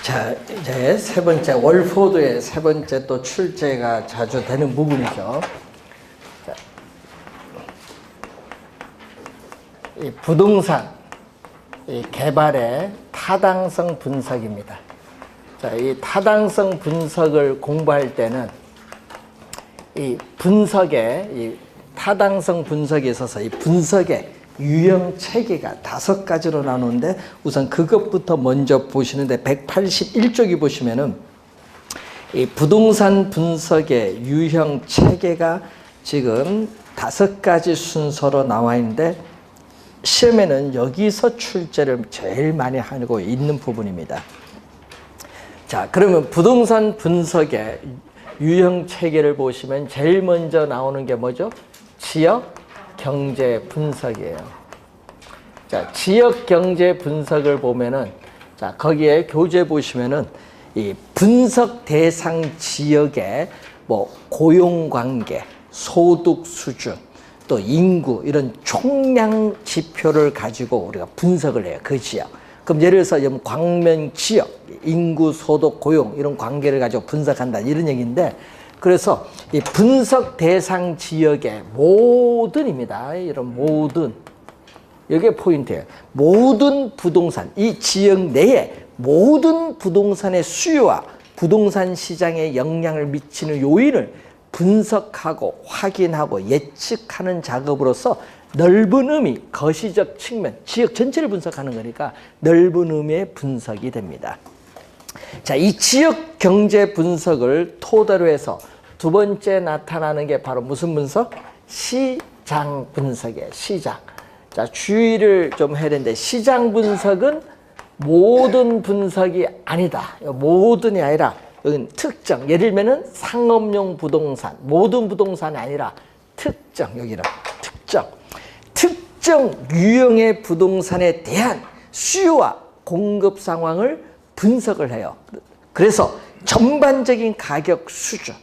자, 이제 세 번째, 월포드의 세 번째 또 출제가 자주 되는 부분이죠. 자, 이 부동산 이 개발의 타당성 분석입니다. 자, 이 타당성 분석을 공부할 때는 이 분석의 이 타당성 분석에 있어서 이 분석의 유형 체계가 5가지로 나누는데 우선 그것부터 먼저 보시는데 181쪽이 보시면은 이 부동산 분석의 유형 체계가 지금 5가지 순서로 나와 있는데 시험에는 여기서 출제를 제일 많이 하고 있는 부분입니다. 자, 그러면 부동산 분석의 유형 체계를 보시면 제일 먼저 나오는 게 뭐죠? 지역 경제 분석이에요. 자, 지역 경제 분석을 보면은 자, 거기에 교재 보시면은 이 분석 대상 지역의 뭐 고용 관계, 소득 수준, 또 인구 이런 총량 지표를 가지고 우리가 분석을 해요. 그 지역. 그럼 예를 들어서 광명 지역, 인구, 소득, 고용 이런 관계를 가지고 분석한다 이런 얘기인데 그래서 이 분석 대상 지역의 모든입니다. 이런 모든. 이게 포인트예요. 모든 부동산, 이 지역 내에 모든 부동산의 수요와 부동산 시장에 영향을 미치는 요인을 분석하고 확인하고 예측하는 작업으로서 넓은 의미, 거시적 측면, 지역 전체를 분석하는 거니까 넓은 의미의 분석이 됩니다. 자, 이 지역 경제 분석을 토대로 해서 두 번째 나타나는 게 바로 무슨 분석? 시장 분석이에요. 시장. 자, 주의를 좀 해야 되는데 시장 분석은 모든 분석이 아니다. 모든이 아니라 여기는 특정. 예를 들면은 상업용 부동산, 모든 부동산이 아니라 특정. 여기는 특정 유형의 부동산에 대한 수요와 공급 상황을 분석을 해요. 그래서 전반적인 가격 수준,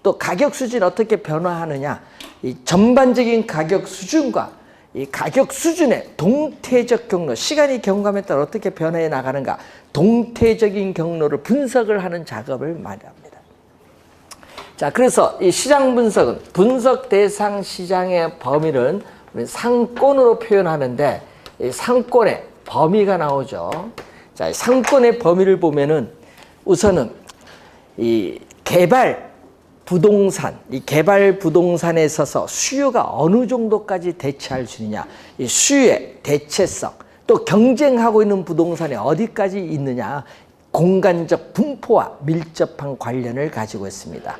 또 가격 수준이 어떻게 변화하느냐, 이 전반적인 가격 수준과 이 가격 수준의 동태적 경로, 시간이 경과에 따라 어떻게 변해 나가는가, 동태적인 경로를 분석을 하는 작업을 많이 합니다. 자, 그래서 이 시장 분석은 분석 대상 시장의 범위를 우리 상권으로 표현하는데 이 상권의 범위가 나오죠. 자, 상권의 범위를 보면은 우선은 이 개발 부동산, 이 개발 부동산에 있어서 수요가 어느 정도까지 대체할 수 있느냐, 이 수요의 대체성, 또 경쟁하고 있는 부동산이 어디까지 있느냐, 공간적 분포와 밀접한 관련을 가지고 있습니다.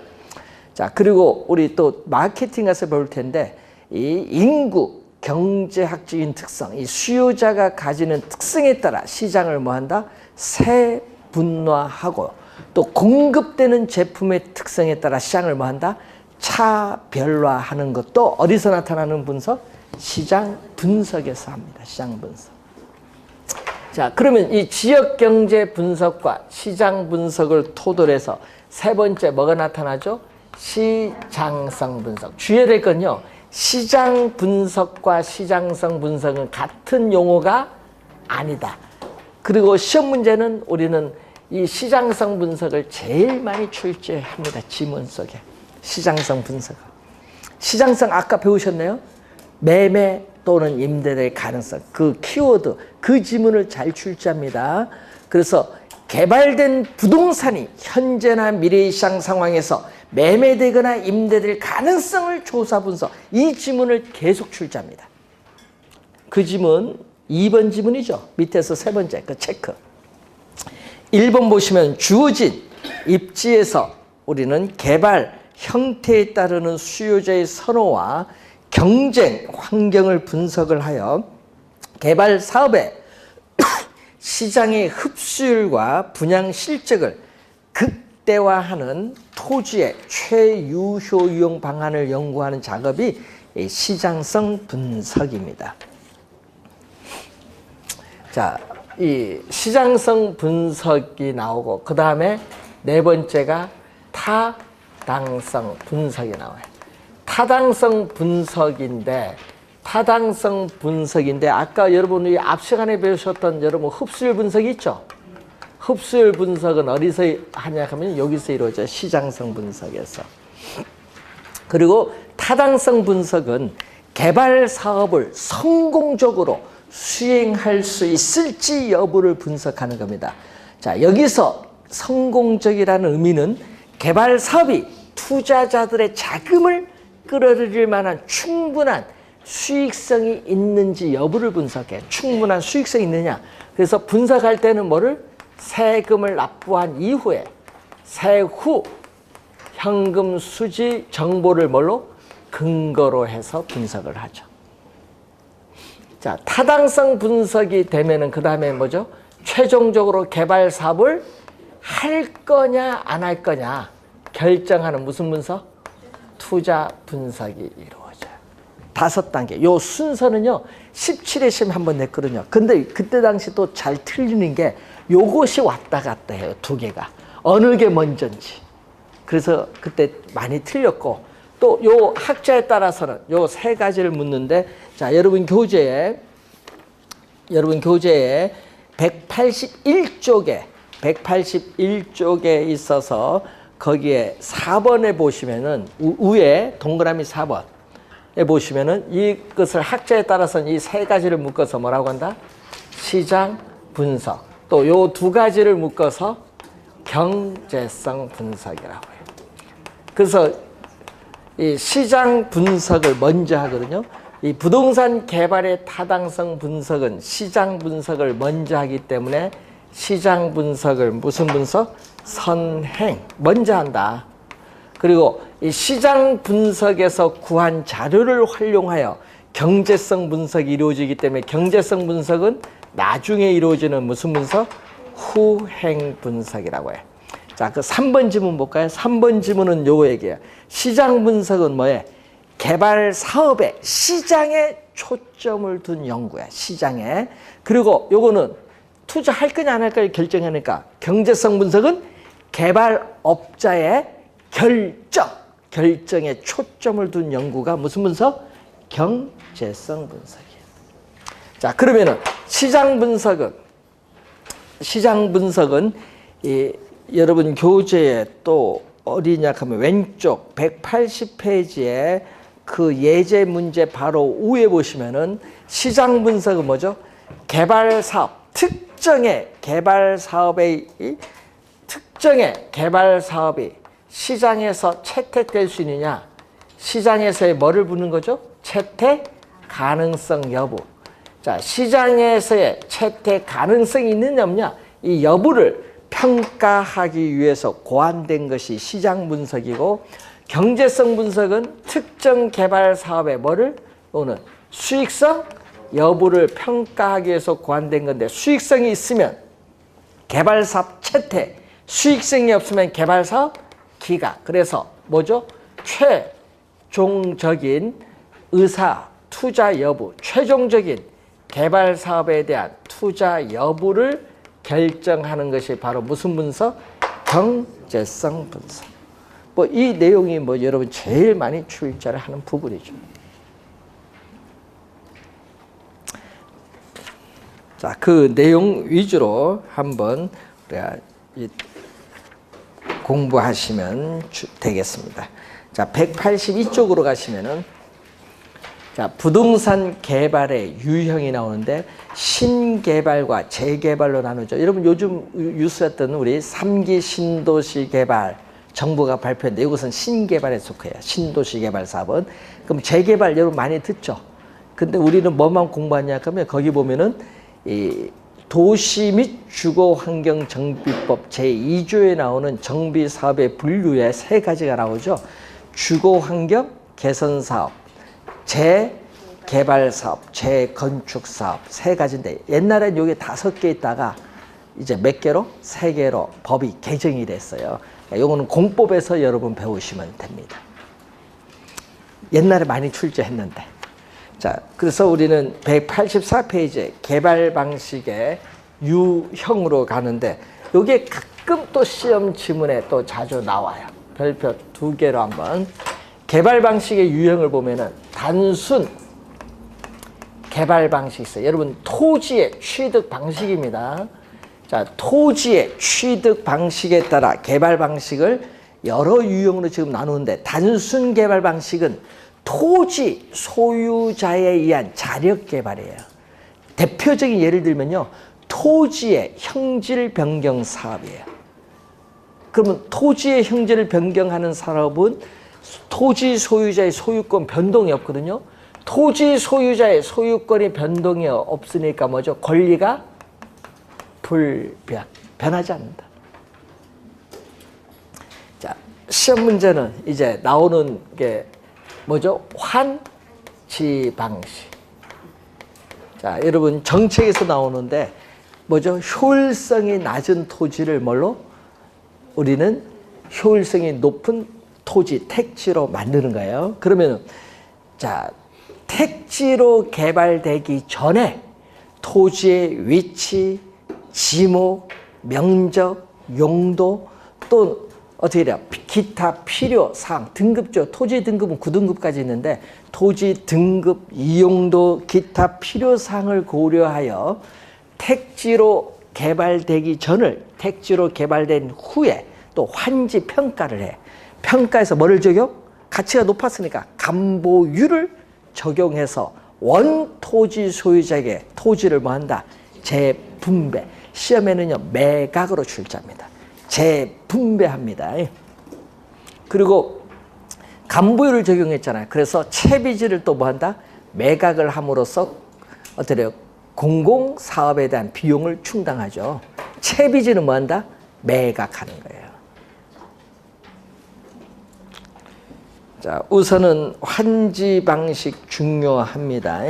자, 그리고 우리 또 마케팅 가서 볼 텐데 이 인구, 경제학적인 특성, 이 수요자가 가지는 특성에 따라 시장을 뭐한다? 세분화하고 또 공급되는 제품의 특성에 따라 시장을 뭐한다? 차별화하는 것도 어디서 나타나는 분석? 시장 분석에서 합니다. 시장 분석. 자, 그러면 이 지역 경제 분석과 시장 분석을 토대로 해서 세 번째 뭐가 나타나죠? 시장성 분석. 주의해야 될 건요. 시장 분석과 시장성 분석은 같은 용어가 아니다. 그리고 시험 문제는 우리는 이 시장성 분석을 제일 많이 출제합니다. 지문 속에. 시장성 분석. 시장성 아까 배우셨나요? 매매 또는 임대될 가능성. 그 키워드, 그 지문을 잘 출제합니다. 그래서 개발된 부동산이 현재나 미래의 시장 상황에서 매매되거나 임대될 가능성을 조사 분석. 이 지문을 계속 출제합니다. 그 지문 2번 지문이죠. 밑에서 세 번째 그 체크. 1번 보시면 주어진 입지에서 우리는 개발 형태에 따르는 수요자의 선호와 경쟁 환경을 분석을 하여 개발 사업의 시장의 흡수율과 분양 실적을 극대화하는 토지의 최유효 이용 방안을 연구하는 작업이 시장성 분석입니다. 자, 이 시장성 분석이 나오고 그 다음에 네 번째가 타당성 분석이 나와요. 타당성 분석인데 아까 여러분이 앞 시간에 배우셨던 여러분 흡수율 분석이 있죠? 흡수율 분석은 어디서 하냐 하면 여기서 이루어져요. 시장성 분석에서. 그리고 타당성 분석은 개발 사업을 성공적으로 수행할 수 있을지 여부를 분석하는 겁니다. 자, 여기서 성공적이라는 의미는 개발 사업이 투자자들의 자금을 끌어들일 만한 충분한 수익성이 있는지 여부를 분석해. 충분한 수익성이 있느냐. 그래서 분석할 때는 뭐를? 세금을 납부한 이후에 세후 현금 수지 정보를 뭘로? 근거로 해서 분석을 하죠. 자, 타당성 분석이 되면은 그 다음에 뭐죠? 최종적으로 개발 사업을 할 거냐 안 할 거냐 결정하는 무슨 분석? 투자 분석이 이루어져요. 5단계. 요 순서는요 17회 시험에 한번 냈거든요. 근데 그때 당시 또 잘 틀리는 게 요것이 왔다 갔다 해요. 2개가 어느 게 먼저인지. 그래서 그때 많이 틀렸고, 또 요 학자에 따라서는 요 3가지를 묻는데, 자, 여러분 교재에 181쪽에 있어서 거기에 4번에 보시면은 위에 동그라미 4번에 보시면은 이것을 학자에 따라서는 이 3가지를 묶어서 뭐라고 한다? 시장 분석. 또 요 2가지를 묶어서 경제성 분석이라고 해요. 그래서 이 시장 분석을 먼저 하거든요. 이 부동산 개발의 타당성 분석은 시장 분석을 먼저 하기 때문에 시장 분석을 무슨 분석? 선행. 먼저 한다. 그리고 이 시장 분석에서 구한 자료를 활용하여 경제성 분석이 이루어지기 때문에 경제성 분석은 나중에 이루어지는 무슨 분석? 후행 분석이라고 해요. 자, 그 3번 지문 볼까요? 3번 지문은 요거 얘기예요. 시장 분석은 뭐예요? 개발 사업의 시장에 초점을 둔 연구야. 시장에. 그리고 요거는 투자할 거냐 안 할 거냐 결정하니까 경제성 분석은 개발업자의 결정에 초점을 둔 연구가 무슨 분석? 경제성 분석이에요. 자, 그러면은 시장 분석은 여러분 교재에 또 어디냐 하면 왼쪽 180페이지에 그 예제 문제 바로 위에 보시면은 시장 분석은 뭐죠? 개발 사업, 특정의 개발 사업이 시장에서 채택될 수 있느냐? 시장에서의 뭐를 보는 거죠? 채택 가능성 여부. 자, 시장에서의 채택 가능성이 있느냐 없냐? 이 여부를 평가하기 위해서 고안된 것이 시장 분석이고, 경제성 분석은 특정 개발 사업의 뭐를? 오늘 수익성 여부를 평가하기 위해서 고안된 건데, 수익성이 있으면 개발 사업 채택, 수익성이 없으면 개발 사업 기각. 그래서 뭐죠? 최종적인 의사 투자 여부, 최종적인 개발 사업에 대한 투자 여부를 결정하는 것이 바로 무슨 분석? 경제성 분석. 뭐 이 내용이 뭐 여러분 제일 많이 출제를 하는 부분이죠. 자, 그 내용 위주로 한번 우리가 공부하시면 되겠습니다. 자, 182쪽으로 가시면은, 자, 부동산 개발의 유형이 나오는데 신개발과 재개발로 나누죠. 여러분 요즘 뉴스였던 우리 3기 신도시 개발 정부가 발표했는데 이것은 신개발에 속해요. 신도시 개발 사업은. 그럼 재개발 여러분 많이 듣죠. 근데 우리는 뭐만 공부하냐 하면 거기 보면은 이 도시 및 주거환경정비법 제2조에 나오는 정비사업의 분류에 3가지가 나오죠. 주거환경 개선사업, 재개발사업, 재건축사업 3가지인데 옛날엔 여기 5개 있다가 이제 몇 개로? 3개로 법이 개정이 됐어요. 이거는 공법에서 여러분 배우시면 됩니다. 옛날에 많이 출제했는데. 자, 그래서 우리는 184페이지에 개발 방식의 유형으로 가는데, 이게 가끔 또 시험 지문에 또 자주 나와요. 별표 2개로 한번. 개발 방식의 유형을 보면은 단순 개발 방식이 있어요. 여러분 토지의 취득 방식입니다. 자, 토지의 취득 방식에 따라 개발 방식을 여러 유형으로 지금 나누는데, 단순 개발 방식은 토지 소유자에 의한 자력 개발이에요. 대표적인 예를 들면요, 토지의 형질 변경 사업이에요. 그러면 토지의 형질을 변경하는 사업은 토지 소유자의 소유권 변동이 없거든요. 토지 소유자의 소유권이 변동이 없으니까 뭐죠? 권리가 변하지 않는다. 자, 시험 문제는 이제 나오는 게 뭐죠? 환지 방식. 자, 여러분 정책에서 나오는데 뭐죠? 효율성이 낮은 토지를 뭘로? 우리는 효율성이 높은 토지, 택지로 만드는 거예요. 그러면 자, 택지로 개발되기 전에 토지의 위치, 지목, 명적, 용도, 또 어떻게 돼요? 기타 필요 사항, 등급죠. 토지 등급은 9등급까지 있는데 토지 등급, 이용도, 기타 필요 사항을 고려하여 택지로 개발되기 전을 택지로 개발된 후에 또 환지 평가를 해. 평가에서 뭐를 적용? 가치가 높았으니까 감보율을 적용해서 원 토지 소유자에게 토지를 뭐 한다? 재분배. 시험에는요, 매각으로 출제합니다. 재분배합니다. 그리고 감보율을 적용했잖아요. 그래서 채비지를 또 뭐 한다? 매각을 함으로써 어떻게 돼요? 공공사업에 대한 비용을 충당하죠. 채비지는 뭐 한다? 매각하는 거예요. 자, 우선은 환지 방식 중요합니다.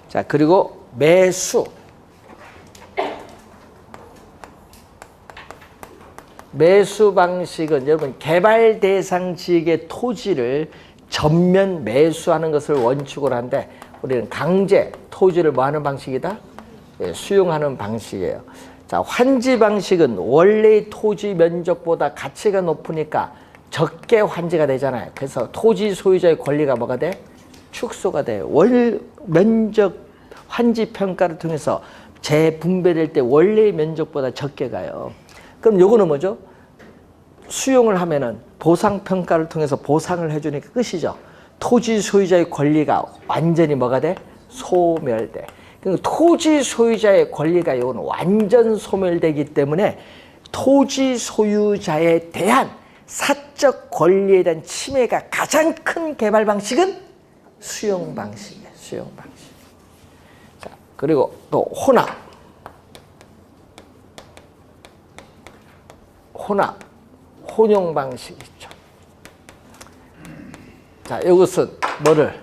자, 그리고 매수. 매수 방식은 여러분 개발 대상 지역의 토지를 전면 매수하는 것을 원칙으로 하는데, 우리는 강제 토지를 뭐 하는 방식이다? 예, 수용하는 방식이에요. 자, 환지 방식은 원래의 토지 면적보다 가치가 높으니까 적게 환지가 되잖아요. 그래서 토지 소유자의 권리가 뭐가 돼? 축소가 돼요. 월 면적 환지 평가를 통해서 재분배될 때 원래의 면적보다 적게 가요. 그럼 요거는 뭐죠? 수용을 하면은 보상 평가를 통해서 보상을 해주니까 끝이죠. 토지 소유자의 권리가 완전히 뭐가 돼? 소멸돼. 그러니까 토지 소유자의 권리가 요거는 완전 소멸되기 때문에 토지 소유자에 대한 사적 권리에 대한 침해가 가장 큰 개발 방식은 수용 방식이에요. 수용 방식. 자, 그리고 또 혼용 방식이 있죠. 자, 이것은 뭐를?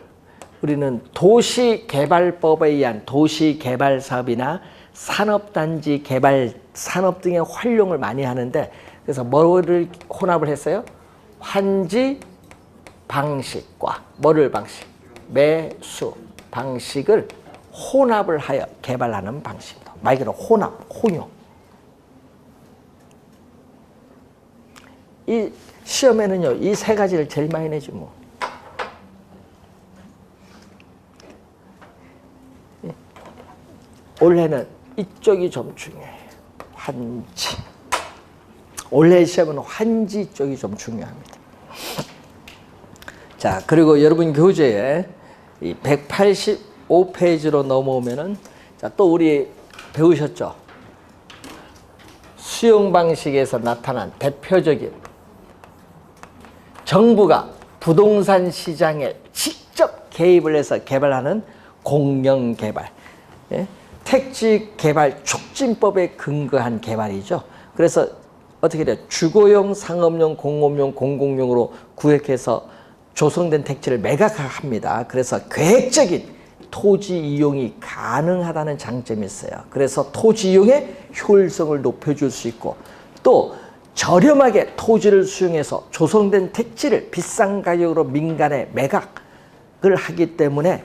우리는 도시개발법에 의한 도시개발 사업이나 산업단지 개발, 산업 등의 활용을 많이 하는데, 그래서 뭐를 혼합을 했어요? 환지 방식과 뭐를 방식? 매수 방식을 혼합을 하여 개발하는 방식입니다. 말 그대로 혼합, 혼용. 이 시험에는요, 이 세 가지를 제일 많이 내지 뭐. 올해는 이쪽이 좀 중요해요. 환지. 올해 시험은 환지 쪽이 좀 중요합니다. 자, 그리고 여러분 교재에 이 185페이지로 넘어오면은, 자, 또 우리 배우셨죠? 수용 방식에서 나타난 대표적인 정부가 부동산 시장에 직접 개입을 해서 개발하는 공영개발, 예? 택지개발 촉진법에 근거한 개발이죠. 그래서 어떻게 돼요? 주거용, 상업용, 공업용, 공공용으로 구획해서 조성된 택지를 매각합니다. 그래서 계획적인 토지 이용이 가능하다는 장점이 있어요. 그래서 토지 이용의 효율성을 높여줄 수 있고, 또 저렴하게 토지를 수용해서 조성된 택지를 비싼 가격으로 민간에 매각을 하기 때문에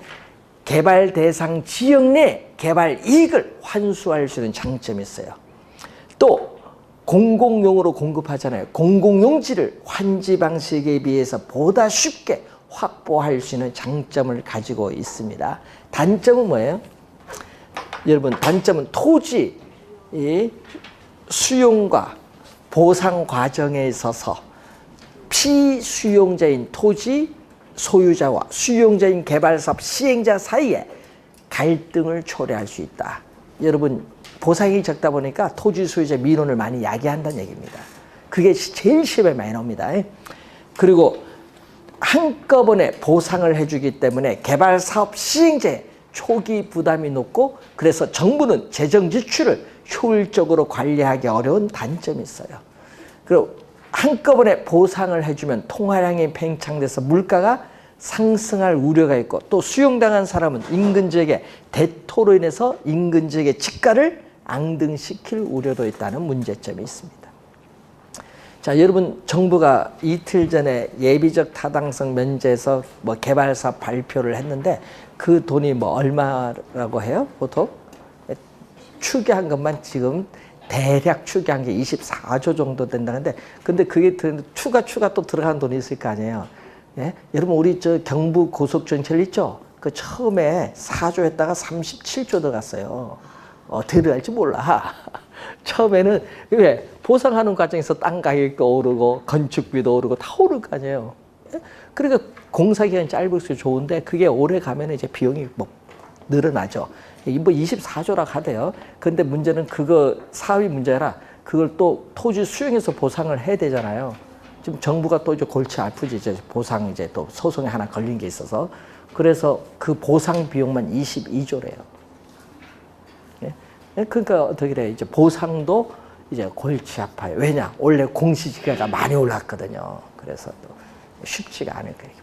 개발 대상 지역 내 개발 이익을 환수할 수 있는 장점이 있어요. 또 공공용으로 공급하잖아요. 공공용지를 환지 방식에 비해서 보다 쉽게 확보할 수 있는 장점을 가지고 있습니다. 단점은 뭐예요? 여러분 단점은 토지 이 수용과 보상 과정에 있어서 피수용자인 토지 소유자와 수용자인 개발사업 시행자 사이에 갈등을 초래할 수 있다. 여러분 보상이 적다 보니까 토지 소유자 민원을 많이 야기한다는 얘기입니다. 그게 제일 시험에 많이 나옵니다. 그리고 한꺼번에 보상을 해주기 때문에 개발사업 시행자의 초기 부담이 높고 그래서 정부는 재정 지출을 효율적으로 관리하기 어려운 단점이 있어요. 그리고 한꺼번에 보상을 해주면 통화량이 팽창돼서 물가가 상승할 우려가 있고 또 수용당한 사람은 인근 지역의 대토로 인해서 인근 지역의 집가를 앙등시킬 우려도 있다는 문제점이 있습니다. 자, 여러분 정부가 이틀 전에 예비적 타당성 면제에서 뭐 개발사업 발표를 했는데 그 돈이 뭐 얼마라고 해요? 보통 추계한 것만 지금 대략 추계한 게 24조 정도 된다는데 근데 그게 추가 또 들어간 돈이 있을 거 아니에요. 예? 여러분 우리 저 경부 고속전철 있죠? 그 처음에 4조 했다가 37조 들어갔어요. 어떻게 들어갈지 몰라. 처음에는 왜 보상하는 과정에서 땅 가격도 오르고 건축비도 오르고 다 오를 거 아니에요. 예? 그러니까 공사 기간이 짧을수록 좋은데 그게 오래 가면 이제 비용이 뭐 늘어나죠. 뭐 24조라고 하대요. 근데 문제는 그거 사업이 문제라 그걸 또 토지 수용해서 보상을 해야 되잖아요. 지금 정부가 또 이제 골치 아프지. 이제 보상 이제 또 소송에 하나 걸린 게 있어서 그래서 그 보상 비용만 22조래요. 예? 그러니까 어떻게 돼? 이제 보상도 이제 골치 아파요. 왜냐? 원래 공시지가가 많이 올랐거든요. 그래서 또 쉽지가 않을 거예요.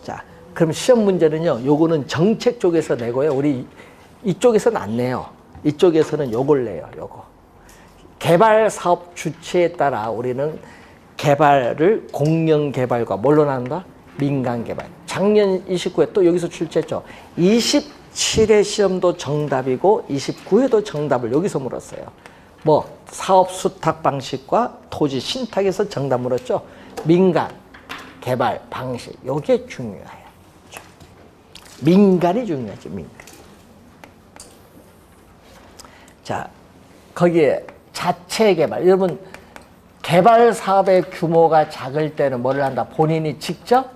자, 그럼 시험 문제는요. 요거는 정책 쪽에서 내고요. 우리 이쪽에서는 안 내요. 이쪽에서는 요걸 내요. 요거. 개발 사업 주체에 따라 우리는 개발을 공영 개발과 뭘로 나눈다? 민간 개발. 작년 29회 또 여기서 출제했죠. 27회 시험도 정답이고 29회도 정답을 여기서 물었어요. 뭐 사업 수탁 방식과 토지 신탁에서 정답 물었죠. 민간 개발 방식. 이게 중요해요. 민간이 중요하죠. 민간. 자, 거기에 자체 개발. 여러분 개발 사업의 규모가 작을 때는 뭘 한다? 본인이 직접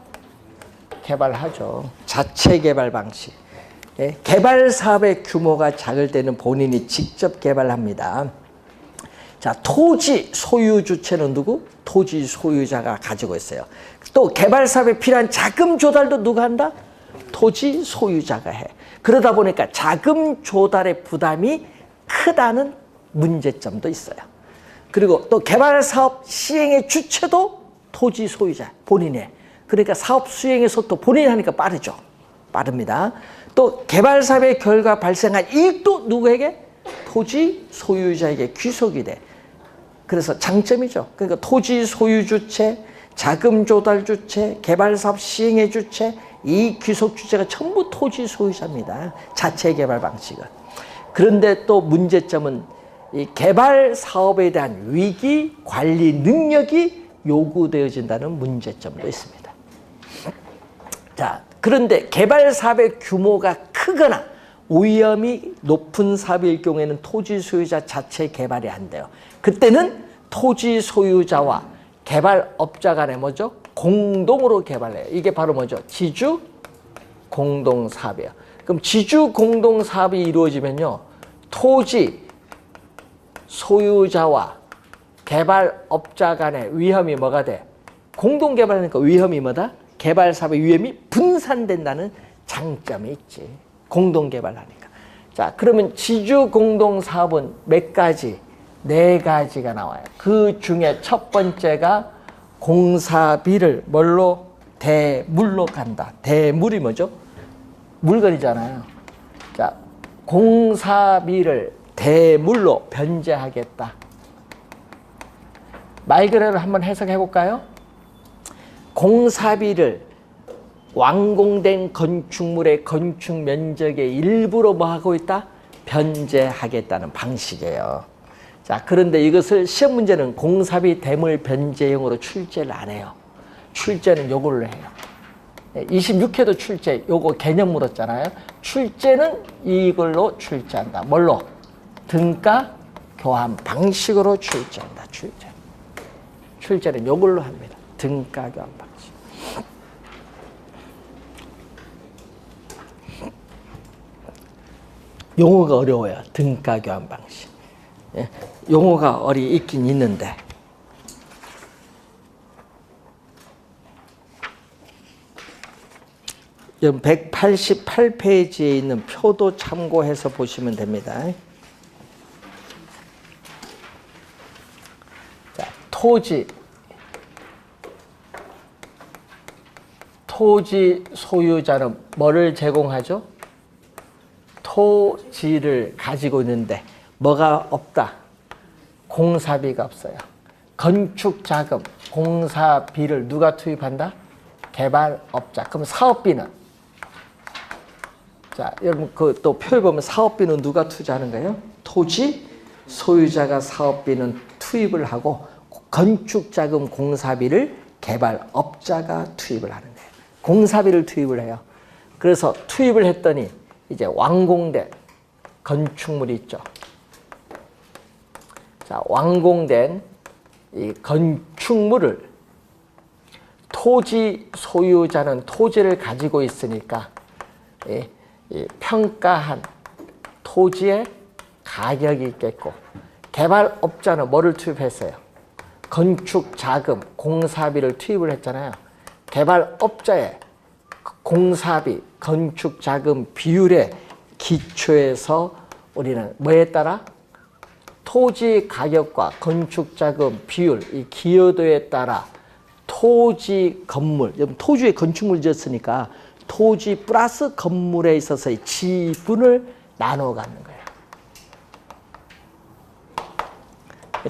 개발하죠. 자체 개발 방식. 예? 개발 사업의 규모가 작을 때는 본인이 직접 개발합니다. 자, 토지 소유 주체는 누구? 토지 소유자가 가지고 있어요. 또 개발 사업에 필요한 자금 조달도 누가 한다? 토지 소유자가 해. 그러다 보니까 자금 조달의 부담이 크다는 문제점도 있어요. 그리고 또 개발 사업 시행의 주체도 토지 소유자 본인이 해. 그러니까 사업 수행에서 또 본인이 하니까 빠르죠. 빠릅니다. 또 개발 사업의 결과 발생한 이익도 누구에게? 토지 소유자에게 귀속이 돼. 그래서 장점이죠. 그러니까 토지 소유 주체, 자금 조달 주체, 개발 사업 시행의 주체, 이익 귀속 주체가 전부 토지 소유자입니다. 자체 개발 방식은. 그런데 또 문제점은 이 개발 사업에 대한 위기 관리 능력이 요구되어진다는 문제점도 있습니다. 자, 그런데 개발 사업의 규모가 크거나 위험이 높은 사업일 경우에는 토지 소유자 자체 개발이 안 돼요. 그때는 토지 소유자와 개발업자 간에 뭐죠? 공동으로 개발해요. 이게 바로 뭐죠? 지주 공동사업이에요. 그럼 지주 공동사업이 이루어지면요. 토지 소유자와 개발업자 간의 위험이 뭐가 돼? 공동개발하니까 위험이 뭐다? 개발사업의 위험이 분산된다는 장점이 있지. 공동개발하니까. 자, 그러면 지주공동사업은 몇 가지? 4가지가 나와요. 그 중에 첫 번째가 공사비를 뭘로? 대물로 간다. 대물이 뭐죠? 물건이잖아요. 자, 공사비를 대물로 변제하겠다. 말 그대로 한번 해석해 볼까요? 공사비를 완공된 건축물의 건축 면적의 일부로 뭐 하고 있다? 변제하겠다는 방식이에요. 자, 그런데 이것을 시험 문제는 공사비 대물 변제형으로 출제를 안 해요. 출제는 요걸로 해요. 26회도 출제, 요거 개념 물었잖아요. 출제는 이걸로 출제한다. 뭘로? 등가 교환 방식으로 출제한다. 출제. 출제는 요걸로 합니다. 등가 교환 방식. 용어가 어려워요. 등가 교환 방식. 예, 용어가 있긴 있는데. 여러분 188페이지에 있는 표도 참고해서 보시면 됩니다. 자, 토지 소유자는 뭐를 제공하죠? 토지를 가지고 있는데 뭐가 없다? 공사비가 없어요. 건축자금, 공사비를 누가 투입한다? 개발업자. 그럼 사업비는? 자, 여러분 그 또 표에 보면 사업비는 누가 투자하는 거예요? 토지 소유자가 사업비는 투입을 하고 건축자금, 공사비를 개발업자가 투입을 하는 거예요. 공사비를 투입을 해요. 그래서 투입을 했더니 이제 완공된 건축물이 있죠. 자, 완공된 이 건축물을 토지 소유자는 토지를 가지고 있으니까 이 평가한 토지의 가격이 있겠고, 개발업자는 뭐를 투입했어요? 건축자금, 공사비를 투입을 했잖아요. 개발업자의 공사비, 건축자금 비율의 기초에서 우리는 뭐에 따라? 토지 가격과 건축자금 비율, 이 기여도에 따라 토지 건물, 토지에 건축물 지었으니까 토지 플러스 건물에 있어서의 지분을 나눠 갖는 거예요.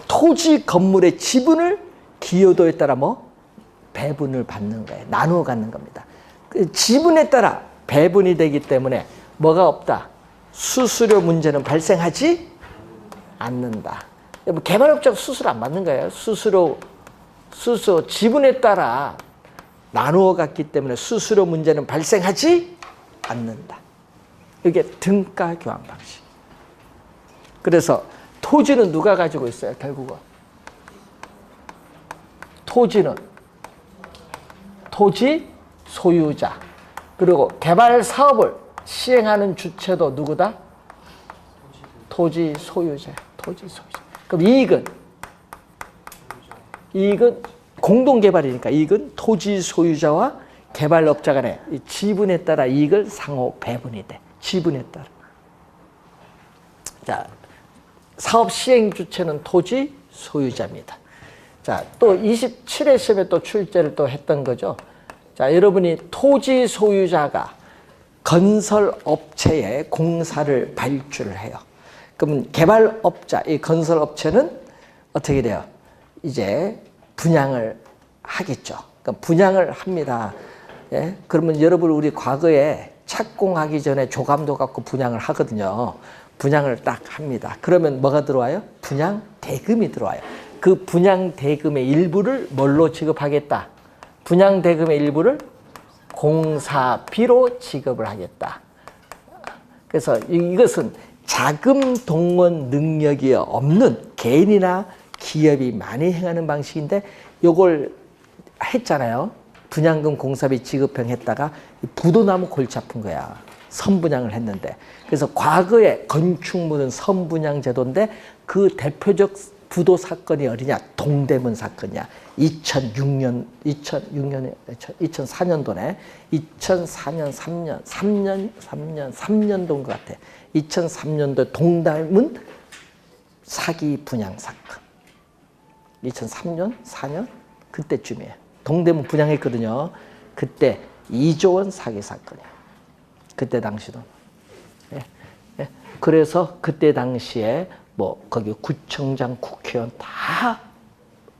토지 건물의 지분을 기여도에 따라 배분을 받는 거예요. 나누어 갖는 겁니다. 그 지분에 따라 배분이 되기 때문에 뭐가 없다? 수수료 문제는 발생하지 않는다. 개발업자가 수수료 안 받는 거예요. 수수료 지분에 따라 나누어 갔기 때문에 수수료 문제는 발생하지 않는다. 이게 등가 교환 방식. 그래서 토지는 누가 가지고 있어요? 결국은 토지는 토지 소유자. 그리고 개발 사업을 시행하는 주체도 누구다? 토지 소유자. 토지 소유자. 그럼 이익은 공동개발이니까 이익은 토지 소유자와 개발업자 간의 지분에 따라 이익을 상호 배분이 돼. 지분에 따라. 자, 사업 시행 주체는 토지 소유자입니다. 자, 또 27회 시험에 또 출제를 또 했던 거죠. 자, 여러분이 토지 소유자가 건설업체에 공사를 발주를 해요. 그러면 개발업자, 이 건설업체는 어떻게 돼요? 이제 분양을 하겠죠. 그러니까 분양을 합니다. 예? 그러면 여러분 우리 과거에 착공하기 전에 조감도 갖고 분양을 하거든요. 분양을 딱 합니다. 그러면 뭐가 들어와요? 분양 대금이 들어와요. 그 분양 대금의 일부를 뭘로 지급하겠다? 분양 대금의 일부를 공사비로 지급을 하겠다. 그래서 이것은 자금 동원 능력이 없는 개인이나 기업이 많이 행하는 방식인데 요걸 했잖아요. 분양금 공사비 지급형 했다가 부도나무 골치 아픈 거야. 선분양을 했는데. 그래서 과거에 건축물은 선분양 제도인데 그 대표적 부도 사건이 어디냐? 동대문 사건이야. 2004년도네. 3년도인 것 같아. 2003년도 동대문 사기 분양 사건. 2003년? 4년? 그때쯤이에요. 동대문 분양했거든요. 그때 2조 원 사기 사건이야. 그때 당시도. 예. 예. 그래서 그때 당시에 거기 구청장, 국회의원 다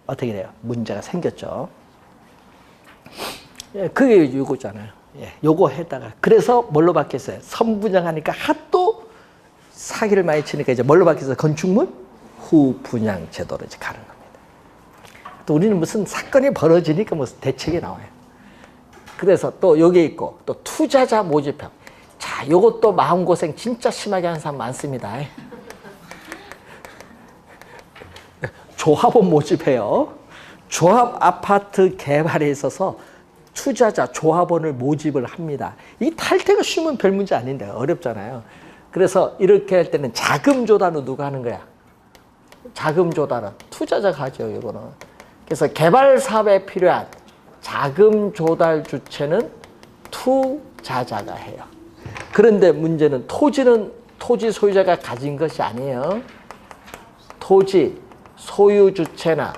어떻게 돼요? 문제가 생겼죠. 예, 그게 요거잖아요. 예, 요거 했다가 그래서 뭘로 바뀌었어요? 선분양하니까 하도 사기를 많이 치니까 이제 뭘로 바뀌었어요? 건축물 후분양 제도로 이제 가는 겁니다. 또 우리는 무슨 사건이 벌어지니까 무슨 대책이 나와요. 그래서 또 여기 있고 또 투자자 모집형. 자, 요것도 마음고생 진짜 심하게 하는 사람 많습니다. 조합원 모집해요. 조합 아파트 개발에 있어서 투자자 조합원을 모집을 합니다. 이 탈퇴가 쉬우면 별 문제 아닌데 어렵잖아요. 그래서 이렇게 할 때는 자금 조달은 누가 하는 거야? 자금 조달은 투자자가 하죠, 이거는. 그래서 개발 사업에 필요한 자금 조달 주체는 투자자가 해요. 그런데 문제는 토지는 토지 소유자가 가진 것이 아니에요. 토지 소유 주체나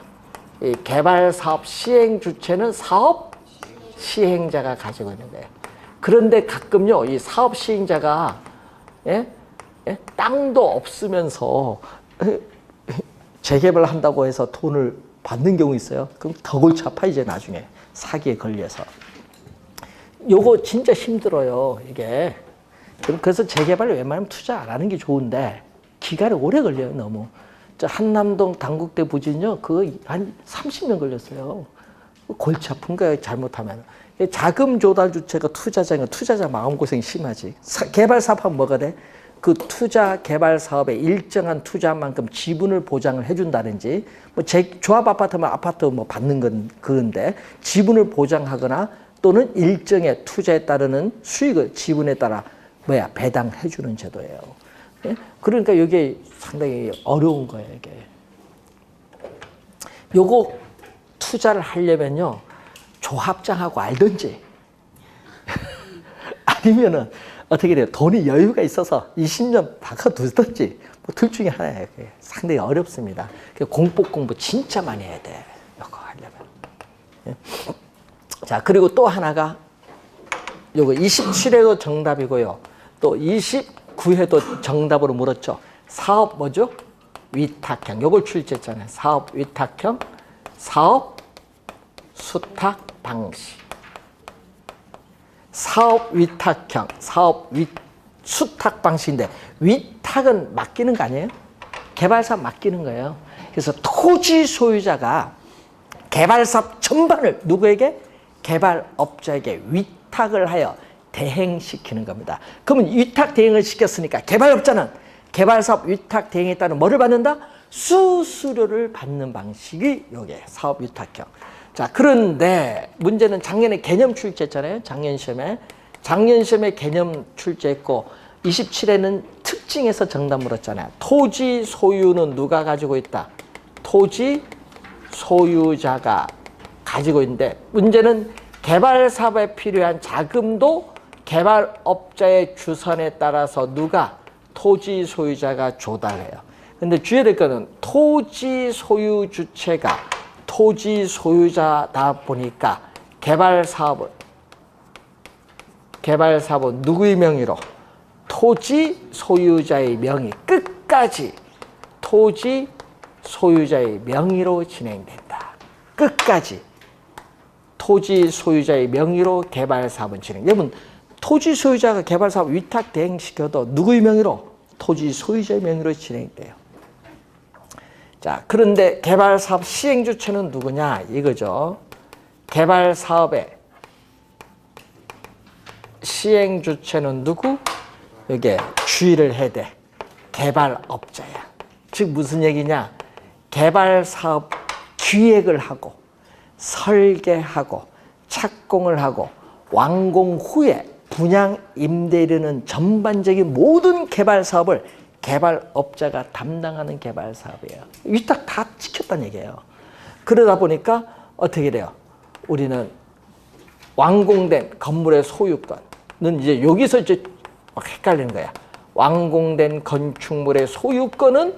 이 개발 사업 시행 주체는 사업 시행자가 가지고 있는 거예요. 그런데 가끔요, 이 사업 시행자가 땅도 없으면서 재개발 한다고 해서 돈을 받는 경우 있어요. 그럼 더 골치 아파, 이제 나중에 사기에 걸려서. 요거 진짜 힘들어요, 이게. 그래서 재개발 웬만하면 투자 안 하는 게 좋은데 기간이 오래 걸려요, 너무. 한남동 당국대 부지는요, 그거 한 30년 걸렸어요. 골치 아픈 거예요, 잘못하면. 자금 조달 주체가 투자자니까 투자자 마음고생이 심하지. 개발 사업하면 뭐가 돼? 그 투자 개발 사업에 일정한 투자한 만큼 지분을 보장을 해준다든지, 뭐 조합 아파트면 아파트 뭐 받는 건 그건데, 지분을 보장하거나 또는 일정의 투자에 따르는 수익을 지분에 따라 배당해주는 제도예요. 예? 그러니까 이게 상당히 어려운 거예요, 이게. 요거 투자를 하려면요, 조합장하고 알든지 아니면은 어떻게 돼요? 돈이 여유가 있어서 20년 박아두든지 뭐 둘 중에 하나예요. 상당히 어렵습니다. 공법 공부 진짜 많이 해야 돼, 이거 하려면. 예? 자, 그리고 또 하나가 요거 27회도 정답이고요. 또 29회도 정답으로 물었죠. 사업 뭐죠? 위탁형. 요걸 출제했잖아요. 사업 위탁형, 사업 수탁 방식. 사업 위탁형, 사업 수탁 방식인데, 위탁은 맡기는 거 아니에요? 개발사업 맡기는 거예요. 그래서 토지 소유자가 개발사업 전반을 누구에게? 개발업자에게 위탁을 하여 대행시키는 겁니다. 그러면 위탁 대행을 시켰으니까 개발업자는 개발사업 위탁 대행에 따른 뭐를 받는다? 수수료를 받는 방식이 요게 사업 위탁형. 자, 그런데 문제는 작년에 개념 출제했잖아요. 작년 시험에 개념 출제했고 27회는 특징에서 정답 물었잖아요. 토지 소유는 누가 가지고 있다? 토지 소유자가 가지고 있는데, 문제는 개발 사업에 필요한 자금도 개발업자의 주선에 따라서 누가? 토지 소유자가 조달해요. 근데 주의해야 될 거는 토지 소유 주체가 토지 소유자다 보니까 개발 사업은 누구의 명의로? 토지 소유자의 명의, 끝까지 토지 소유자의 명의로 진행된다. 끝까지 토지 소유자의 명의로 개발 사업은 진행. 여러분, 토지 소유자가 개발 사업 위탁 대행시켜도 누구의 명의로? 토지 소유자의 명의로 진행돼요. 자, 그런데 개발 사업 시행 주체는 누구냐 이거죠. 개발 사업의 시행 주체는 누구? 이게 주의를 해야 돼. 개발업자야. 즉 무슨 얘기냐? 개발 사업 기획을 하고 설계하고 착공을 하고 완공 후에 분양 임대에 이르는 전반적인 모든 개발 사업을 개발업자가 담당하는 개발 사업이에요. 위탁 다 지켰다는 얘기예요. 그러다 보니까 어떻게 돼요? 우리는 완공된 건물의 소유권은 이제 여기서 이제 막 헷갈리는 거야. 완공된 건축물의 소유권은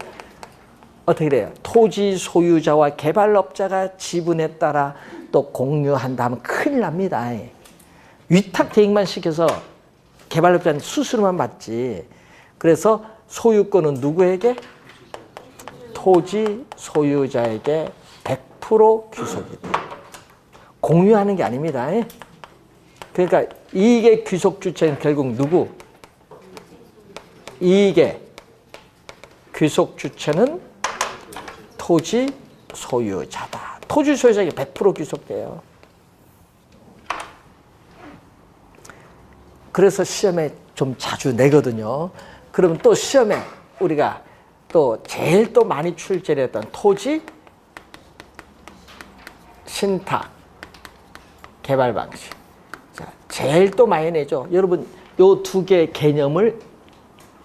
어떻게 돼요? 토지 소유자와 개발업자가 지분에 따라 또 공유한다 하면 큰일 납니다. 위탁 대행만 시켜서 개발업자는 수수료만 받지. 그래서 소유권은 누구에게? 토지 소유자에게 100% 귀속이 돼. 공유하는 게 아닙니다. 그러니까 이익의 귀속 주체는 결국 누구? 이익의 귀속 주체는 토지 소유자다. 토지 소유자에게 100% 귀속돼요. 그래서 시험에 좀 자주 내거든요. 그러면 또 시험에 우리가 또 제일 또 많이 출제를 했던 토지, 신탁, 개발 방식. 자, 제일 또 많이 내죠. 여러분, 요 두 개의 개념을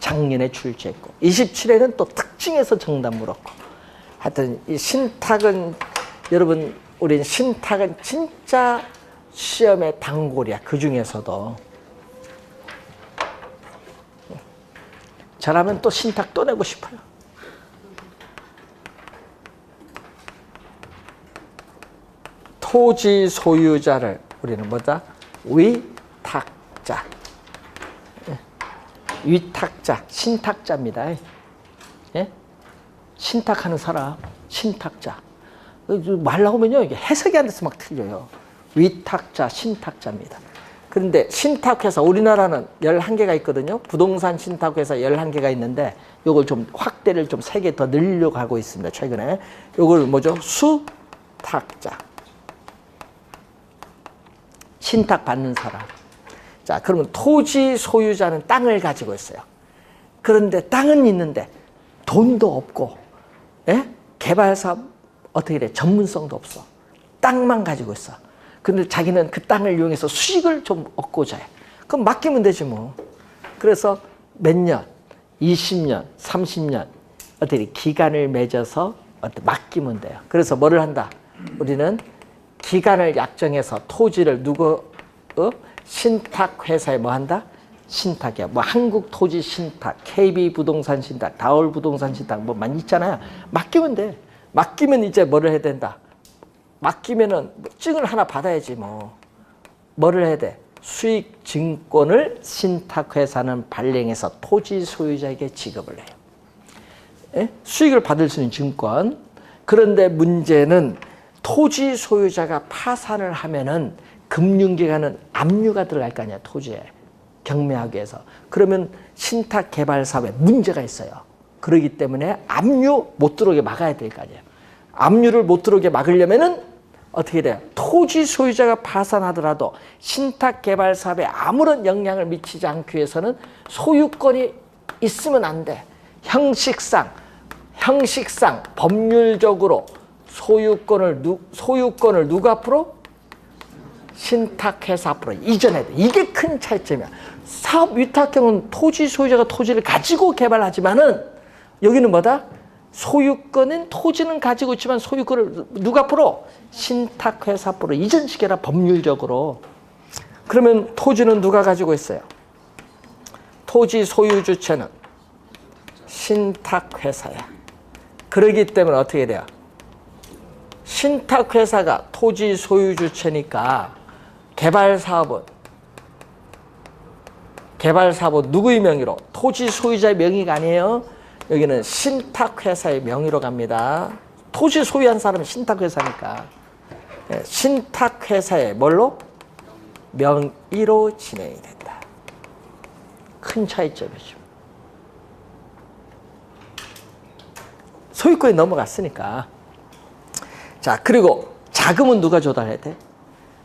작년에 출제했고, 27회는 또 특징에서 정답 물었고. 하여튼, 이 신탁은, 여러분, 우린 신탁은 진짜 시험의 단골이야. 그 중에서도. 잘하면 또 신탁 또 내고 싶어요. 토지 소유자를 우리는 뭐다? 위탁자. 위탁자, 신탁자입니다. 예? 신탁하는 사람, 신탁자. 말 나오면요, 이게 해석이 안 돼서 막 틀려요. 위탁자, 신탁자입니다. 그런데 신탁회사, 우리나라는 11개가 있거든요. 부동산 신탁회사 11개가 있는데, 요걸 좀 확대를 좀 3개 더 늘리려고 하고 있습니다. 최근에. 요걸 뭐죠? 수탁자. 신탁 받는 사람. 자, 그러면 토지 소유자는 땅을 가지고 있어요. 그런데 땅은 있는데 돈도 없고, 예? 개발사업 어떻게 돼? 전문성도 없어. 땅만 가지고 있어. 근데 자기는 그 땅을 이용해서 수익을 좀 얻고자 해. 그럼 맡기면 되지 뭐. 그래서 몇 년, 20년, 30년 어떻게 기간을 맺어서 맡기면 돼요. 그래서 뭐를 한다? 우리는 기간을 약정해서 토지를 신탁회사에 뭐 한다? 신탁이야. 뭐 한국토지신탁, KB부동산 신탁, 다올부동산 신탁 뭐 많이 있잖아요. 맡기면 돼. 맡기면 이제 뭐를 해야 된다? 맡기면은 증을 하나 받아야지 뭐. 뭐를 해야 돼? 수익증권을 신탁회사는 발행해서 토지 소유자에게 지급을 해요. 예? 수익을 받을 수 있는 증권. 그런데 문제는 토지 소유자가 파산을 하면은 금융기관은 압류가 들어갈 거 아니야, 토지에. 경매하기 위해서. 그러면 신탁 개발 사업에 문제가 있어요. 그렇기 때문에 압류 못 들어오게 막아야 될 거 아니에요. 압류를 못 들어오게 막으려면은 어떻게 돼요? 토지 소유자가 파산하더라도 신탁 개발 사업에 아무런 영향을 미치지 않기 위해서는 소유권이 있으면 안 돼. 형식상 법률적으로 소유권을 누가 앞으로? 신탁회사 앞으로 이전해야 돼. 이게 큰 차이점이야. 사업 위탁형은 토지 소유자가 토지를 가지고 개발하지만은 여기는 뭐다? 소유권은 토지는 가지고 있지만 소유권을 누가 앞으로? 신탁회사 앞으로 이전시켜라, 법률적으로. 그러면 토지는 누가 가지고 있어요? 토지 소유 주체는 신탁회사야. 그러기 때문에 어떻게 돼요? 신탁회사가 토지 소유 주체니까 개발 사업은 누구의 명의로? 토지 소유자의 명의가 아니에요. 여기는 신탁회사의 명의로 갑니다. 토지 소유한 사람은 신탁회사니까. 신탁회사의 뭘로? 명의로 진행이 된다. 큰 차이점이죠. 소유권이 넘어갔으니까. 자, 그리고 자금은 누가 조달해야 돼?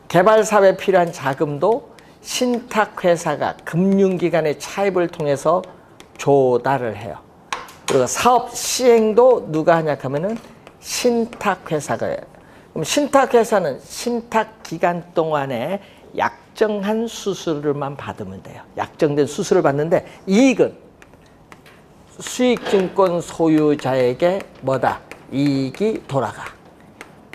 개발 사업에 필요한 자금도 신탁회사가 금융기관의 차입을 통해서 조달을 해요. 그리고 사업 시행도 누가 하냐 하면은 신탁회사가 해요. 그럼 신탁회사는 신탁 기간 동안에 약정한 수수료만 받으면 돼요. 약정된 수수료를 받는데 이익은 수익증권 소유자에게 뭐다? 이익이 돌아가.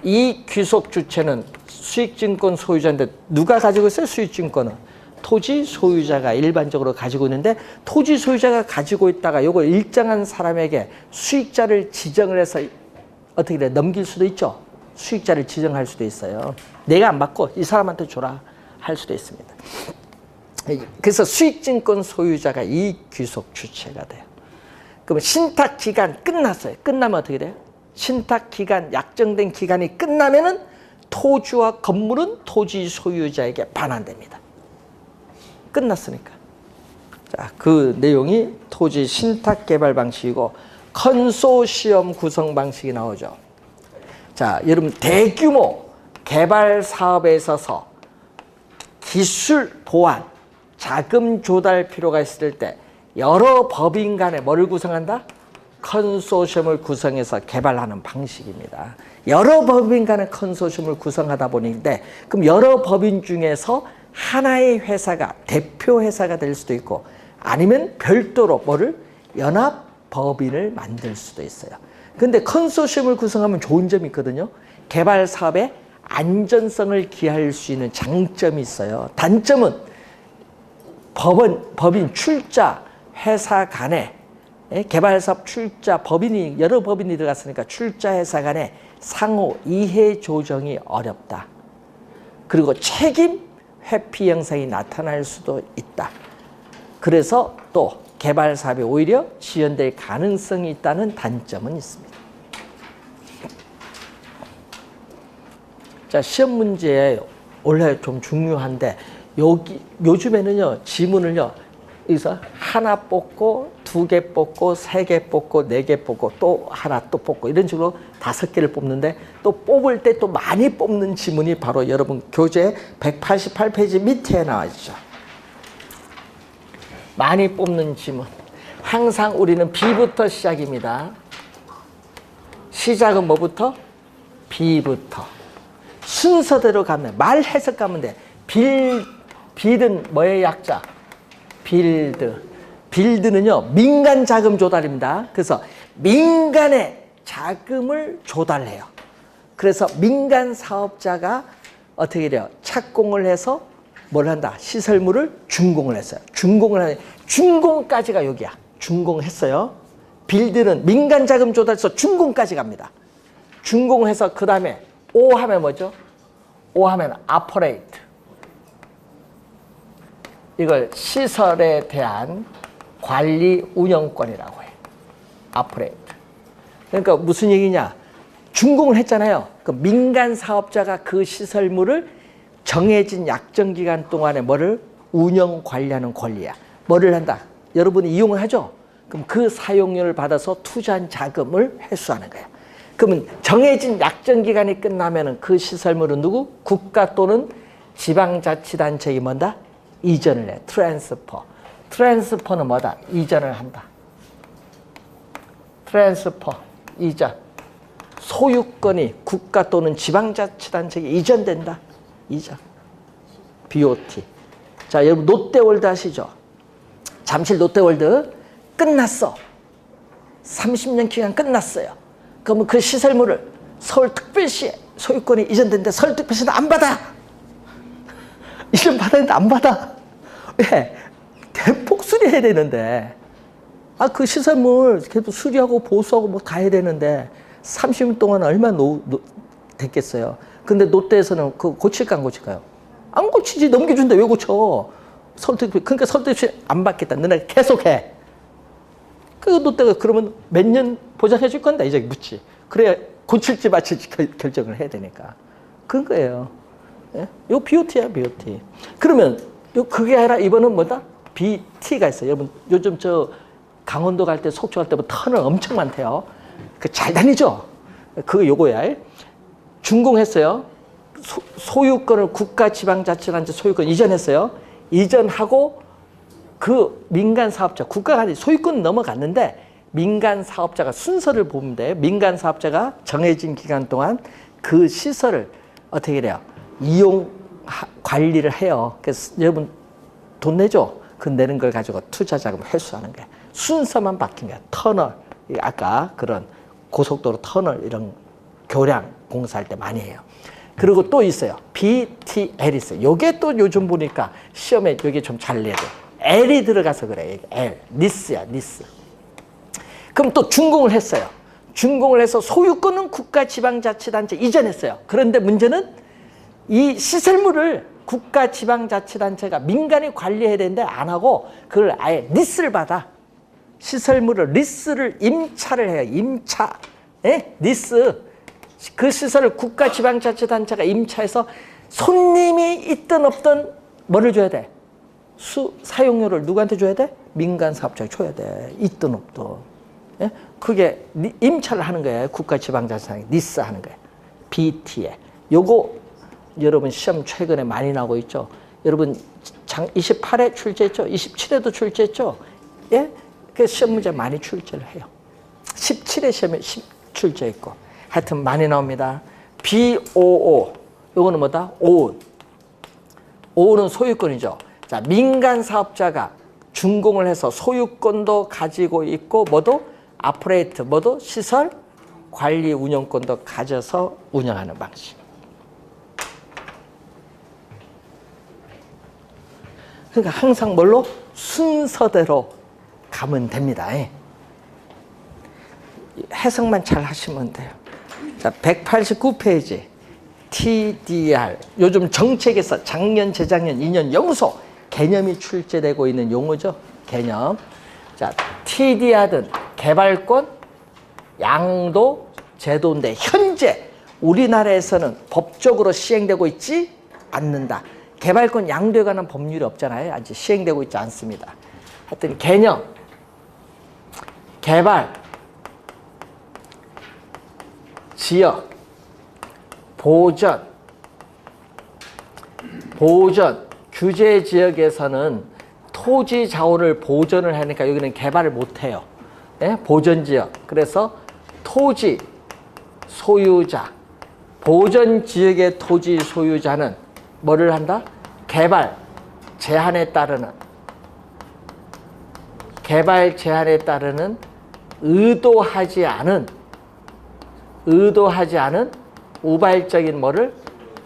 이 귀속 주체는 수익증권 소유자인데 누가 가지고 있어요? 수익증권은 토지 소유자가 일반적으로 가지고 있는데 토지 소유자가 가지고 있다가 이걸 일정한 사람에게 수익자를 지정을 해서 어떻게 돼? 넘길 수도 있죠. 수익자를 지정할 수도 있어요. 내가 안 받고 이 사람한테 줘라 할 수도 있습니다. 그래서 수익증권 소유자가 이 귀속 주체가 돼요. 그러면 신탁 기간 끝났어요. 끝나면 어떻게 돼요? 신탁 기간, 약정된 기간이 끝나면은 토지와 건물은 토지 소유자에게 반환됩니다. 끝났으니까. 자, 그 내용이 토지 신탁 개발 방식이고 컨소시엄 구성 방식이 나오죠. 자, 여러분 대규모 개발 사업에 있어서 기술 보완, 자금 조달 필요가 있을 때 여러 법인 간에 뭐를 구성한다? 컨소시엄을 구성해서 개발하는 방식입니다. 여러 법인 간의 컨소시엄을 구성하다 보니까 그럼 여러 법인 중에서 하나의 회사가 대표 회사가 될 수도 있고 아니면 별도로 뭐를 연합 법인을 만들 수도 있어요. 근데 컨소시엄을 구성하면 좋은 점이 있거든요. 개발 사업의 안전성을 기할 수 있는 장점이 있어요. 단점은 법인 출자 회사 간에 개발 사업 출자 법인이 여러 법인이 들어갔으니까 출자 회사 간에 상호 이해 조정이 어렵다. 그리고 책임 회피 현상이 나타날 수도 있다. 그래서 또 개발 사업이 오히려 지연될 가능성이 있다는 단점은 있습니다. 자, 시험 문제에 원래 좀 중요한데 요즘에는요 지문을요 여기서 하나 뽑고 2개 뽑고 3개 뽑고 4개 뽑고 또 하나 또 뽑고 이런 식으로 5개를 뽑는데 또 뽑을 때 또 많이 뽑는 지문이 바로 여러분 교재 188페이지 밑에 나와 있죠. 많이 뽑는 지문. 항상 우리는 B부터 시작입니다. 시작은 뭐부터? B부터. 순서대로 가면 말 해석 가면 돼. 빌드는 뭐의 약자? 빌드. 빌드는요 민간 자금 조달입니다. 그래서 민간의 자금을 조달해요. 그래서 민간 사업자가 어떻게 돼요? 착공을 해서 뭘 한다? 시설물을 준공을 했어요. 준공을 하는 준공까지가 여기야. 준공했어요. 빌드는 민간 자금 조달해서 준공까지 갑니다. 준공을 해서 그 다음에 O 하면 뭐죠? O 하면 operate. 이걸 시설에 대한 관리 운영권이라고 해요. operate. 그러니까 무슨 얘기냐? 준공을 했잖아요. 그 민간 사업자가 그 시설물을 정해진 약정 기간 동안에 뭐를 운영 관리하는 권리야. 뭐를 한다? 여러분이 이용을 하죠. 그럼 그 사용료를 받아서 투자한 자금을 회수하는 거야. 그러면 정해진 약정 기간이 끝나면은 그 시설물은 누구? 국가 또는 지방자치단체에 뭔다? 이전을 해. 트랜스퍼. 트랜스퍼는 뭐다? 이전을 한다. 트랜스퍼. 이전. 소유권이 국가 또는 지방자치단체에 이전된다. 이전. BOT. 자, 여러분 롯데월드 아시죠? 잠실 롯데월드 끝났어. 30년 기간 끝났어요. 그러면 그 시설물을 서울특별시에 소유권이 이전됐는데 서울특별시는 안 받아. 이전 받았는데 안 받아. 왜? 대폭 수리해야 되는데. 그 시설물 계속 수리하고 보수하고 뭐 다 해야 되는데 30년 동안 얼마나 됐겠어요. 근데 롯데에서는 그거 고칠까 안 고칠까요? 안 고치지. 넘겨준다. 왜 고쳐? 그러니까 서울특별시 안 받겠다. 너네 계속해. 그 롯데가 그러면 몇 년 보장해 줄 건데 이제 묻지. 그래야 고칠지 마칠지 결정을 해야 되니까. 그런 거예요. 예? 요 BOT야, BOT. 그러면 그게 아니라 이번은 뭐다? BT가 있어요. 여러분 요즘 저 강원도 갈 때, 속초 갈 때 뭐 터널 엄청 많대요. 그 잘 다니죠? 그거 요거야. 준공했어요. 소유권을 국가 지방자치단체 소유권 이전했어요. 이전하고 그 민간 사업자, 국가가 아니 소유권 넘어갔는데 민간 사업자가 순서를 보면 돼. 민간 사업자가 정해진 기간 동안 그 시설을 어떻게 해요? 이용 관리를 해요. 그래서 여러분 돈 내죠? 그 내는 걸 가지고 투자 자금 회수하는 거야. 순서만 바뀐 거야. 터널, 아까 그런 고속도로 터널 이런 교량 공사할 때 많이 해요. 그리고 또 있어요. BTL 있어요. 요게 또 요즘 보니까 시험에 요게 좀 잘 내야 돼. L이 들어가서 그래. L. 니스야, 니스. 그럼 또 준공을 했어요. 준공을 해서 소유권은 국가 지방자치단체 이전했어요. 그런데 문제는 이 시설물을 국가 지방자치단체가 민간이 관리해야 되는데 안 하고 그걸 아예 리스를 받아. 시설물을 리스를 임차를 해요. 임차. 예? 리스. 그 시설을 국가 지방자치단체가 임차해서 손님이 있든 없든 뭐를 줘야 돼? 사용료를 누구한테 줘야 돼? 민간 사업자에 줘야 돼. 있든 없든. 예? 그게 임차를 하는 거예요. 국가 지방자치단체 리스 하는 거예요. BT에. 요거 여러분 시험 최근에 많이 나오고 있죠. 여러분 28회 출제했죠. 27회도 출제했죠. 예? 그 시험 문제 많이 출제를 해요. 17회 시험에 출제했고. 하여튼 많이 나옵니다. BOO. 요거는 뭐다? 오운. 오운은 소유권이죠. 자, 민간 사업자가 준공을 해서 소유권도 가지고 있고, 뭐도? 아프레이트, 뭐도? 시설, 관리, 운영권도 가져서 운영하는 방식. 그러니까 항상 뭘로? 순서대로 가면 됩니다. 해석만 잘 하시면 돼요. 자, 189페이지. TDR. 요즘 정책에서 작년, 재작년, 2년 연속 개념이 출제되고 있는 용어죠. 개념. 자, TDR은 개발권, 양도, 제도인데 현재 우리나라에서는 법적으로 시행되고 있지 않는다. 개발권 양도에 관한 법률이 없잖아요. 아직 시행되고 있지 않습니다. 하여튼 개념, 개발, 지역, 보전, 규제 지역에서는 토지 자원을 보전을 하니까 여기는 개발을 못해요. 예? 보전지역. 그래서 토지 소유자, 보전지역의 토지 소유자는 뭐를 한다? 개발 제한에 따르는 의도하지 않은 우발적인 뭐를?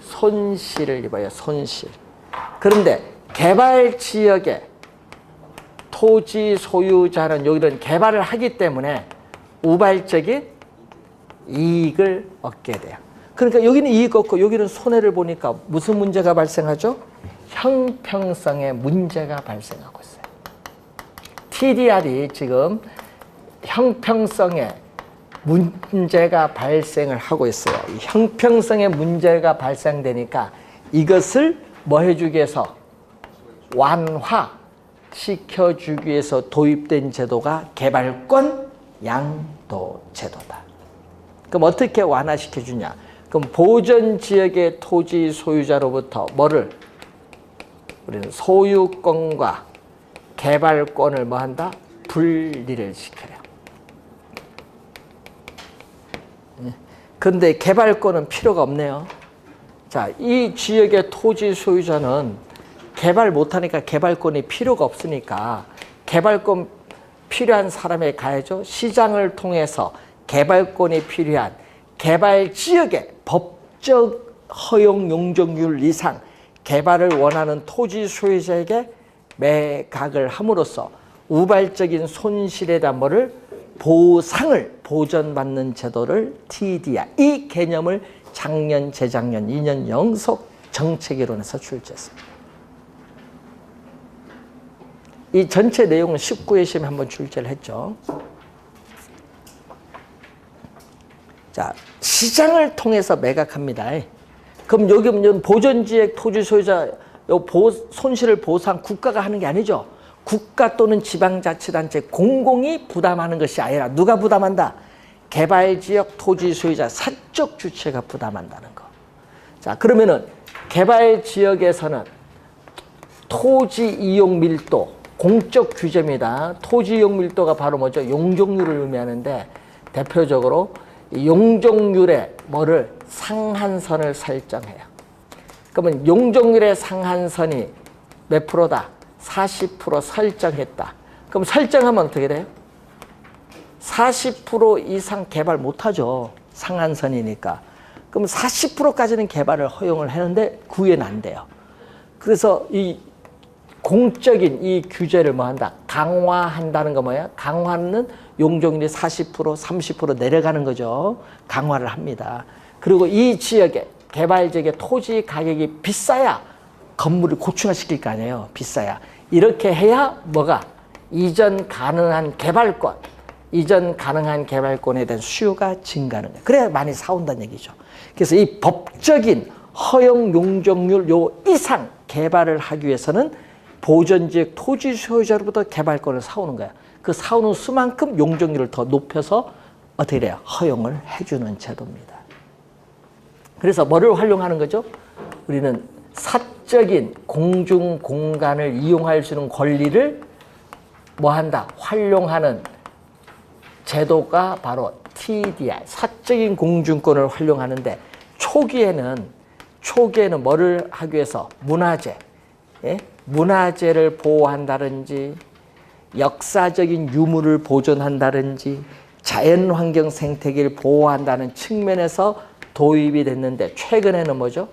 손실을 입어요. 손실. 그런데 개발 지역의 토지 소유자는 여기는 개발을 하기 때문에 우발적인 이익을 얻게 돼요. 그러니까 여기는 이익 얻고 여기는 손해를 보니까 무슨 문제가 발생하죠? 형평성의 문제가 발생하고 있어요. TDR이 지금 형평성의 문제가 발생을 하고 있어요. 이 형평성의 문제가 발생되니까 이것을 뭐 해주기 위해서? 완화시켜주기 위해서 도입된 제도가 개발권 양도 제도다. 그럼 어떻게 완화시켜주냐? 그럼 보전지역의 토지 소유자로부터 뭐를? 우리는 소유권과 개발권을 뭐 한다? 분리를 시켜요. 그런데 개발권은 필요가 없네요. 자, 이 지역의 토지 소유자는 개발 못하니까 개발권이 필요가 없으니까 개발권 필요한 사람에 가야죠. 시장을 통해서 개발권이 필요한 개발 지역의 법적 허용 용적률 이상 개발을 원하는 토지 소유자에게 매각을 함으로써 우발적인 손실에 대한 뭐를? 보상을 보전받는 제도를 TDR. 이 개념을 작년, 재작년 2년 연속 정책이론에서 출제했습니다. 이 전체 내용은 19회 시험에 한번 출제를 했죠. 자, 시장을 통해서 매각합니다. 그럼 여기 보전지역 토지 소유자 손실을 보상 국가가 하는 게 아니죠. 국가 또는 지방자치단체 공공이 부담하는 것이 아니라 누가 부담한다? 개발지역 토지 소유자 사적 주체가 부담한다는 거. 자, 그러면은 개발지역에서는 토지 이용 밀도, 공적 규제입니다. 토지 이용 밀도가 바로 뭐죠? 용적률을 의미하는데 대표적으로 용적률의 뭐를? 상한선을 설정해요. 그러면 용적률의 상한선이 몇 프로다? 40% 설정했다. 그럼 설정하면 어떻게 돼요? 40% 이상 개발 못하죠. 상한선이니까. 그럼 40%까지는 개발을 허용을 하는데 그 위에는 안 돼요. 그래서 이 공적인 이 규제를 뭐 한다? 강화한다는 거 뭐야? 강화는 용적률이 40%, 30% 내려가는 거죠. 강화를 합니다. 그리고 이 지역에 개발 지역의 토지 가격이 비싸야 건물을 고층화시킬 거 아니에요. 비싸야. 이렇게 해야 뭐가? 이전 가능한 개발권에 대한 수요가 증가하는 거예요. 그래야 많이 사온다는 얘기죠. 그래서 이 법적인 허용 용적률 요 이상 개발을 하기 위해서는 보전지역 토지 소유자로부터 개발권을 사오는 거야. 그 사오는 수만큼 용적률을 더 높여서 어떻게 돼요? 허용을 해주는 제도입니다. 그래서 뭐를 활용하는 거죠? 우리는 사적인 공중 공간을 이용할 수 있는 권리를 뭐 한다? 활용하는 제도가 바로 TDI, 사적인 공중권을 활용하는데 초기에는 뭐를 하기 위해서 문화재, 문화재를 보호한다든지 역사적인 유물을 보존한다든지 자연환경 생태계를 보호한다는 측면에서 도입이 됐는데 최근에는 뭐죠?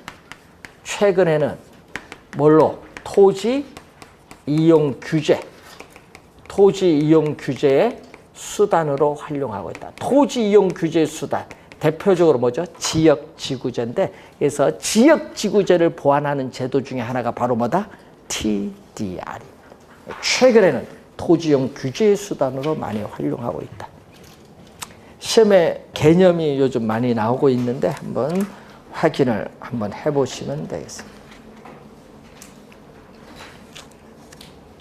최근에는 뭘로? 토지 이용 규제의 수단으로 활용하고 있다. 토지 이용 규제 수단. 대표적으로 뭐죠? 지역지구제인데, 그래서 지역지구제를 보완하는 제도 중에 하나가 바로 뭐다? TDR. 최근에는 토지 이용 규제 수단으로 많이 활용하고 있다. 시험에 개념이 요즘 많이 나오고 있는데 한번 확인을 한번 해보시면 되겠습니다.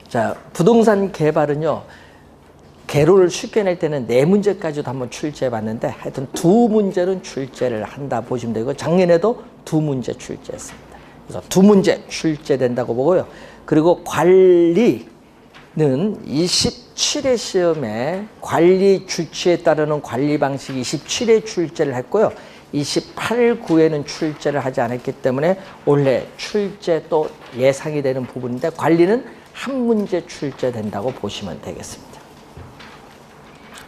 자, 부동산 개발은요, 개로를 쉽게 낼 때는 4문제까지도 한번 출제해 봤는데 하여튼 2문제는 출제를 한다 보시면 되고 작년에도 2문제 출제했습니다. 그래서 2문제 출제된다고 보고요. 그리고 관리는 27회 시험에 관리 주치에 따르는 관리 방식 27회 출제를 했고요. 28, 9회는 출제를 하지 않았기 때문에 올해 출제 또 예상이 되는 부분인데 관리는 한 문제 출제된다고 보시면 되겠습니다.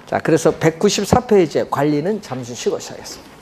자, 그래서 194페이지의 관리는 잠시 쉬고 시작하겠습니다.